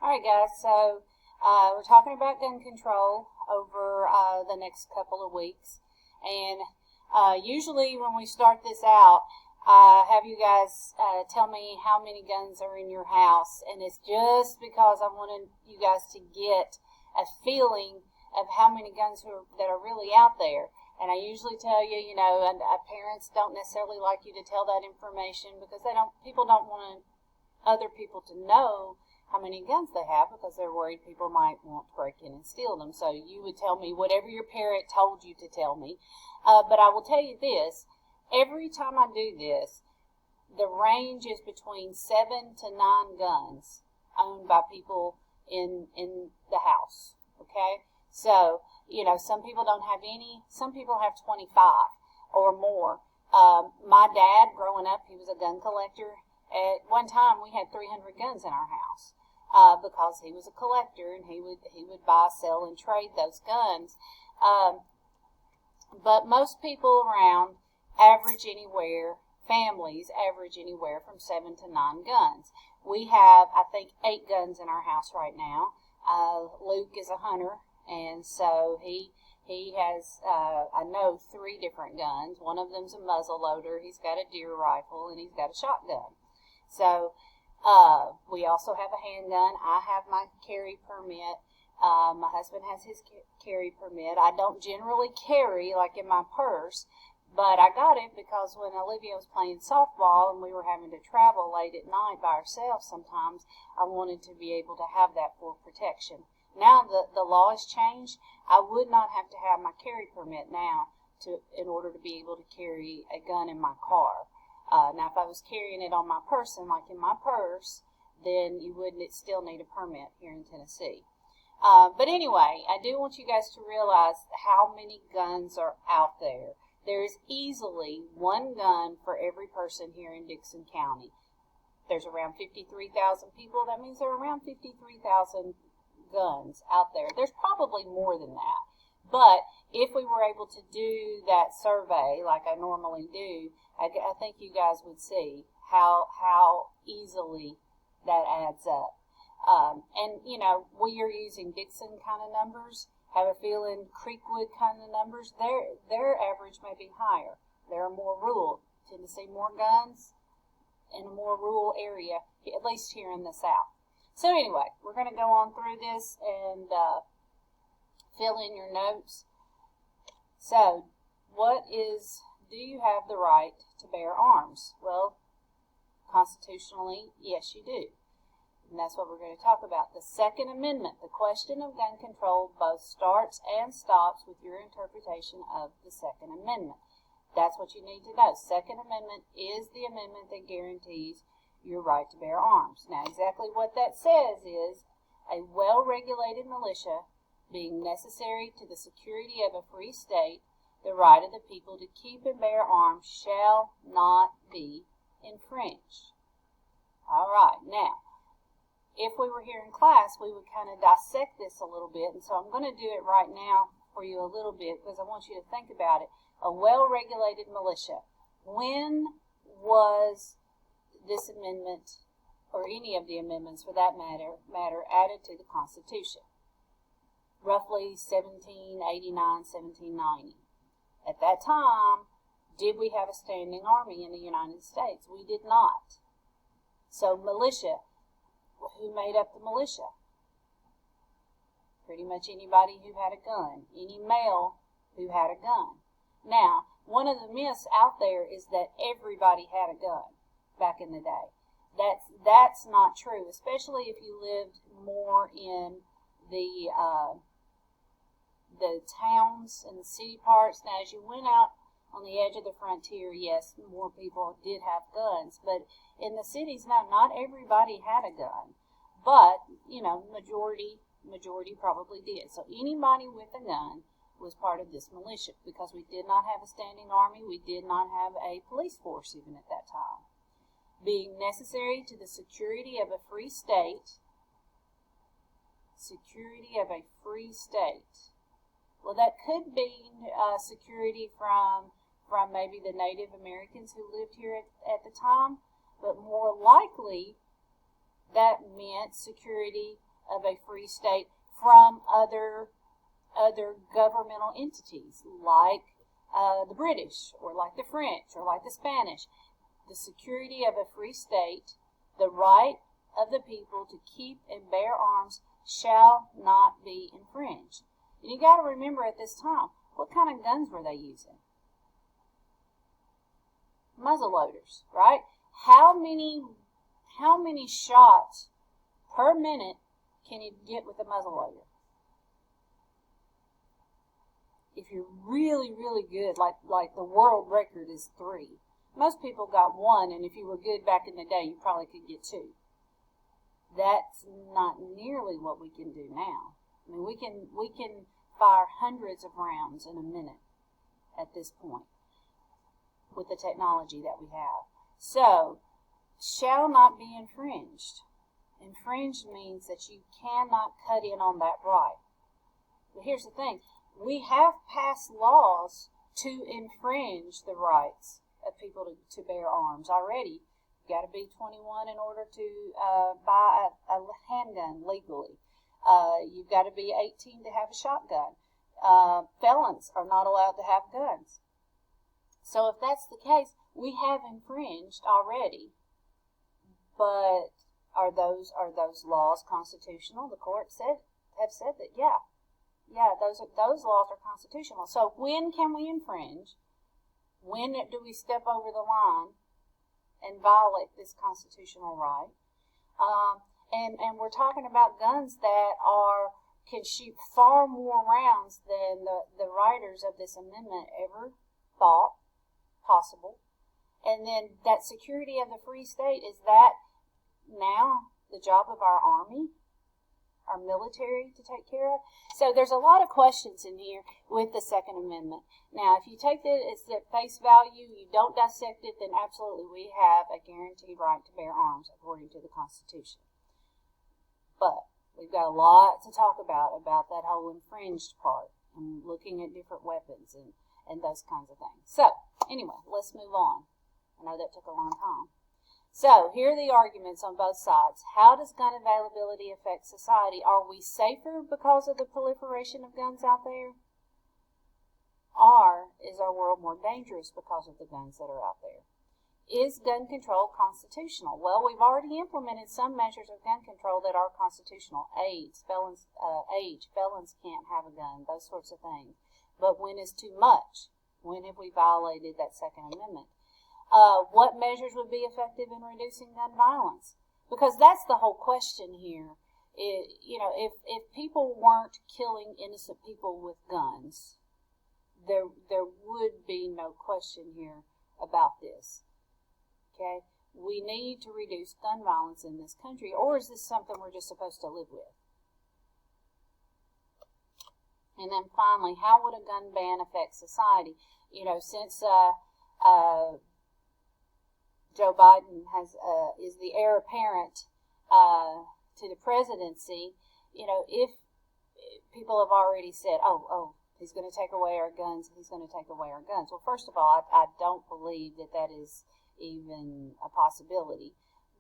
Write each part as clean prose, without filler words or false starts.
Alright guys, so we're talking about gun control over the next couple of weeks, and usually when we start this out, I have you guys tell me how many guns are in your house, and it's just because I wanted you guys to get a feeling of how many guns that are really out there. And I usually tell you, and parents don't necessarily like you to tell that information because people don't want other people to know how many guns they have because they're worried people might want to break in and steal them. So you would tell me whatever your parent told you to tell me. But I will tell you this, every time I do this, the range is between 7 to 9 guns owned by people in the house, okay? So, some people don't have any, some people have 25 or more. My dad, growing up, he was a gun collector. At one time, we had 300 guns in our house because he was a collector and he would buy, sell, and trade those guns. But most people around average anywhere, families average anywhere from 7 to 9 guns. We have, I think, 8 guns in our house right now. Luke is a hunter, and so he has, I know, 3 different guns. One of them's a muzzle loader. He's got a deer rifle, and he's got a shotgun. So we also have a handgun. I have my carry permit. My husband has his carry permit. I don't generally carry like in my purse, but I got it because when Olivia was playing softball and we were having to travel late at night by ourselves sometimes, I wanted to be able to have that for protection. Now the law has changed. I would not have to have my carry permit now in order to be able to carry a gun in my car. Now, if I was carrying it on my person, like in my purse, then you wouldn't still need a permit here in Tennessee. But anyway, I do want you guys to realize how many guns are out there. There is easily 1 gun for every person here in Dickson County. There's around 53,000 people. That means there are around 53,000 guns out there. There's probably more than that. But if we were able to do that survey like I normally do, I think you guys would see how easily that adds up. And, we are using Dickson kind of numbers. Have a feeling Creekwood kind of numbers, their average may be higher. They're more rural. Tend to see more guns in a more rural area, at least here in the South. So anyway, we're going to go on through this and fill in your notes. So, do you have the right to bear arms? Well, constitutionally, yes you do. And that's what we're going to talk about. The Second Amendment, the question of gun control, both starts and stops with your interpretation of the Second Amendment. That's what you need to know. Second Amendment is the amendment that guarantees your right to bear arms. Now, exactly what that says is a well-regulated militia being necessary to the security of a free state, the right of the people to keep and bear arms shall not be infringed. All right, now, if we were here in class, we would kind of dissect this a little bit, and so I'm going to do it right now for you a little bit because I want you to think about it. A well-regulated militia. When was this amendment, or any of the amendments for that matter, added to the Constitution? Roughly 1789, 1790. At that time, did we have a standing army in the United States? We did not. So militia, who made up the militia? Pretty much anybody who had a gun. Any male who had a gun. Now, one of the myths out there is that everybody had a gun back in the day. That's not true, especially if you lived more in the towns and the city parts. Now, as you went out on the edge of the frontier, yes, more people did have guns, but in the cities, no, not everybody had a gun. But, majority probably did. So anybody with a gun was part of this militia because we did not have a standing army. We did not have a police force even at that time. Being necessary to the security of a free state. Security of a free state. Well, that could be security from maybe the Native Americans who lived here at the time, but more likely that meant security of a free state from other governmental entities like the British or like the French or like the Spanish. The security of a free state, the right of the people to keep and bear arms shall not be infringed. And you got to remember at this time, what kind of guns were they using? Muzzle loaders, right? How many shots per minute can you get with a muzzle loader? If you're really, really good, like the world record is 3. Most people got 1, and if you were good back in the day, you probably could get 2. That's not nearly what we can do now. I mean, we can fire hundreds of rounds in a minute at this point with the technology that we have. So, shall not be infringed. Infringed means that you cannot cut in on that right. But here's the thing. We have passed laws to infringe the rights of people to bear arms already. You've got to be 21 in order to buy a handgun legally. You've got to be 18 to have a shotgun. Felons are not allowed to have guns. So if that's the case, we have infringed already. But are those laws constitutional? The court have said that those laws are constitutional. So when can we infringe? When do we step over the line and violate this constitutional right? And we're talking about guns that can shoot far more rounds than the writers of this amendment ever thought possible. And then that security of the free state, is that now the job of our army, our military to take care of? So there's a lot of questions in here with the Second Amendment. Now, if you take it at face value, you don't dissect it, then absolutely we have a guaranteed right to bear arms according to the Constitution. But we've got a lot to talk about that whole infringed part and looking at different weapons and those kinds of things. So, anyway, let's move on. I know that took a long time. So, here are the arguments on both sides. How does gun availability affect society? Are we safer because of the proliferation of guns out there? Or is our world more dangerous because of the guns that are out there? Is gun control constitutional? Well, we've already implemented some measures of gun control that are constitutional. Felons can't have a gun, those sorts of things. But when is too much? When have we violated that Second Amendment? What measures would be effective in reducing gun violence? Because that's the whole question here. If people weren't killing innocent people with guns, there would be no question here about this. Okay? We need to reduce gun violence in this country, or is this something we're just supposed to live with? And then finally, how would a gun ban affect society? Since Joe Biden is the heir apparent to the presidency, if people have already said, oh, he's going to take away our guns, Well, first of all, I don't believe that is even a possibility.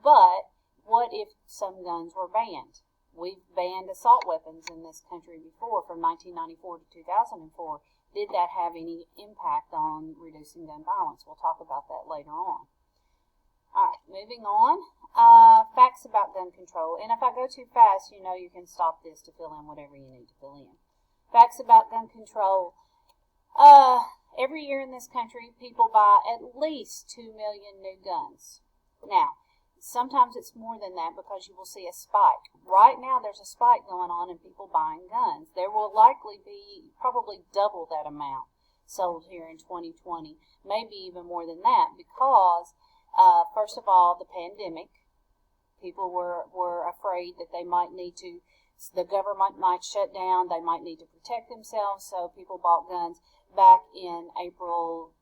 But what if some guns were banned? We've banned assault weapons in this country before, from 1994 to 2004. Did that have any impact on reducing gun violence? We'll talk about that later on. All right, moving on. Facts about gun control. And if I go too fast, you can stop this to fill in whatever you need to fill in. Facts about gun control. Every year in this country, people buy at least 2 million new guns. Now, sometimes it's more than that because you will see a spike. Right now, there's a spike going on in people buying guns. There will likely be probably double that amount sold here in 2020, maybe even more than that, because first of all, the pandemic. People were afraid that they might need to, the government might shut down, they might need to protect themselves, so people bought guns back in April,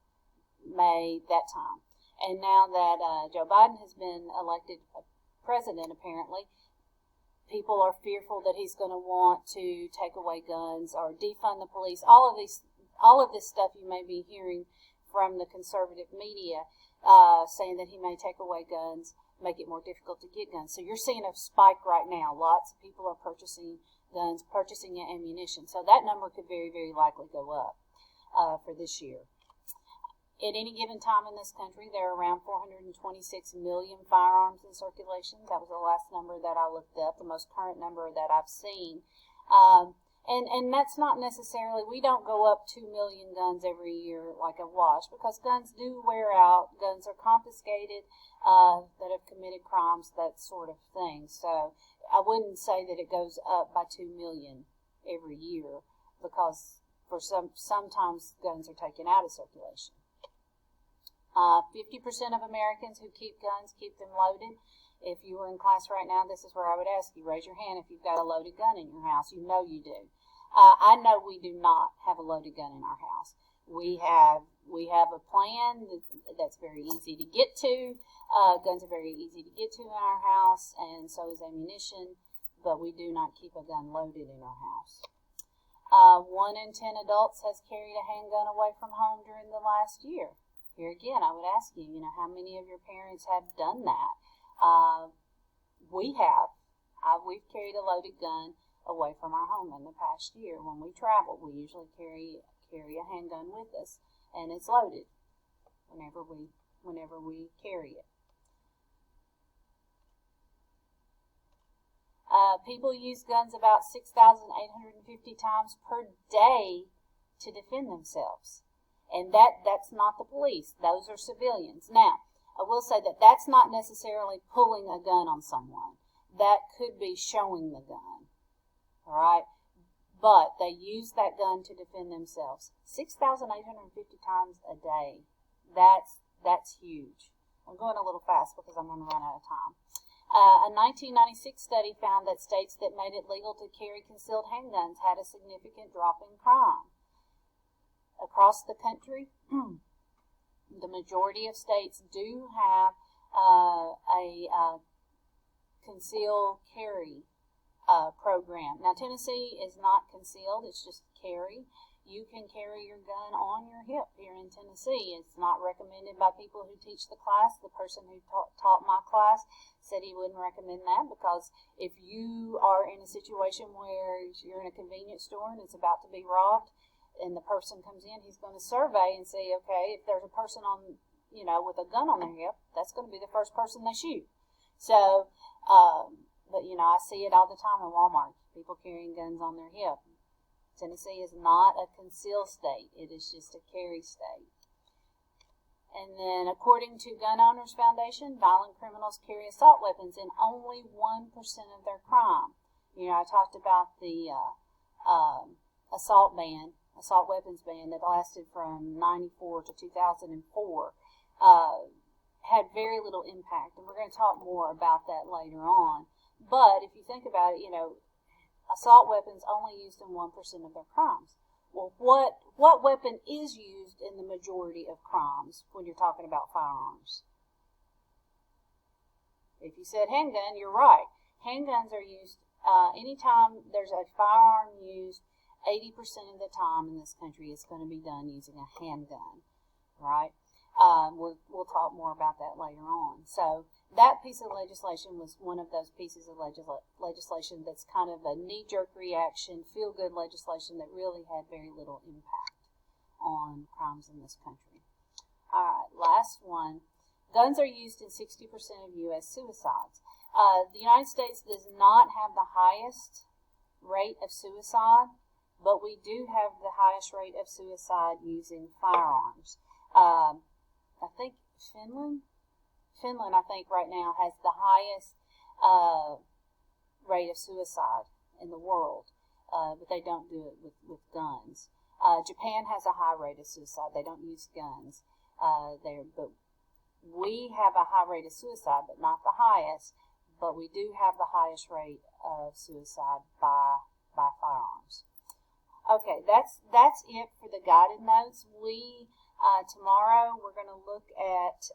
May, that time. And now that Joe Biden has been elected president, apparently, people are fearful that he's going to want to take away guns or defund the police. All of this stuff you may be hearing from the conservative media, saying that he may take away guns. make it more difficult to get guns. So you're seeing a spike right now. Lots of people are purchasing guns, purchasing ammunition. So that number could very, very likely go up for this year. At any given time in this country, there are around 426 million firearms in circulation. That was the last number that I looked up, the most current number that I've seen. And that's not necessarily, we don't go up 2 million guns every year like a wash, because guns do wear out. Guns are confiscated that have committed crimes, that sort of thing. So I wouldn't say that it goes up by 2 million every year, because for sometimes guns are taken out of circulation. 50% of Americans who keep guns keep them loaded. If you were in class right now, this is where I would ask you, raise your hand if you've got a loaded gun in your house. You know you do. I know we do not have a loaded gun in our house. We have a plan that's very easy to get to. Guns are very easy to get to in our house, and so is ammunition, but we do not keep a gun loaded in our house. 1 in 10 adults has carried a handgun away from home during the last year. Here again, I would ask you, how many of your parents have done that? We have. We've carried a loaded gun away from our home in the past year. When we travel, we usually carry a handgun with us, and it's loaded whenever we carry it. People use guns about 6,850 times per day to defend themselves. And that's not the police. Those are civilians. Now, I will say that that's not necessarily pulling a gun on someone. That could be showing the gun. All right? But they use that gun to defend themselves. 6,850 times a day. That's huge. I'm going a little fast because I'm going to run out of time. A 1996 study found that states that made it legal to carry concealed handguns had a significant drop in crime. Across the country, the majority of states do have a concealed carry program. Now, Tennessee is not concealed, it's just carry. You can carry your gun on your hip here in Tennessee. It's not recommended by people who teach the class. The person who taught my class said he wouldn't recommend that, because if you are in a situation where you're in a convenience store and it's about to be robbed, and the person comes in, he's going to survey and say, okay, if there's a person on, with a gun on their hip, that's going to be the first person they shoot. So, but I see it all the time in Walmart, people carrying guns on their hip. Tennessee is not a conceal state. It is just a carry state. And then, according to Gun Owners Foundation, violent criminals carry assault weapons in only 1% of their crime. I talked about the assault weapons ban that lasted from 94 to 2004, had very little impact, and we're going to talk more about that later on. But if you think about it, assault weapons only used in 1% of their crimes. Well, what weapon is used in the majority of crimes when you're talking about firearms? If you said handgun, you're right. Handguns are used anytime there's a firearm used. 80% of the time in this country is going to be done using a handgun, right? We'll talk more about that later on. So that piece of legislation was one of those pieces of legislation that's kind of a knee-jerk reaction, feel-good legislation that really had very little impact on crimes in this country. All right, last one. Guns are used in 60% of U.S. suicides. The United States does not have the highest rate of suicide, but we do have the highest rate of suicide using firearms. I think Finland, I think right now has the highest rate of suicide in the world, but they don't do it with guns. Japan has a high rate of suicide. They don't use guns there, but we have a high rate of suicide, but not the highest. But we do have the highest rate of suicide by firearms. Okay, that's it for the guided notes. Tomorrow we're going to look at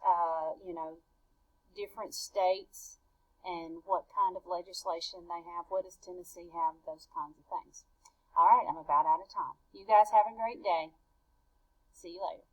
different states and what kind of legislation they have. What does Tennessee have? Those kinds of things. All right, I'm about out of time. You guys have a great day. See you later.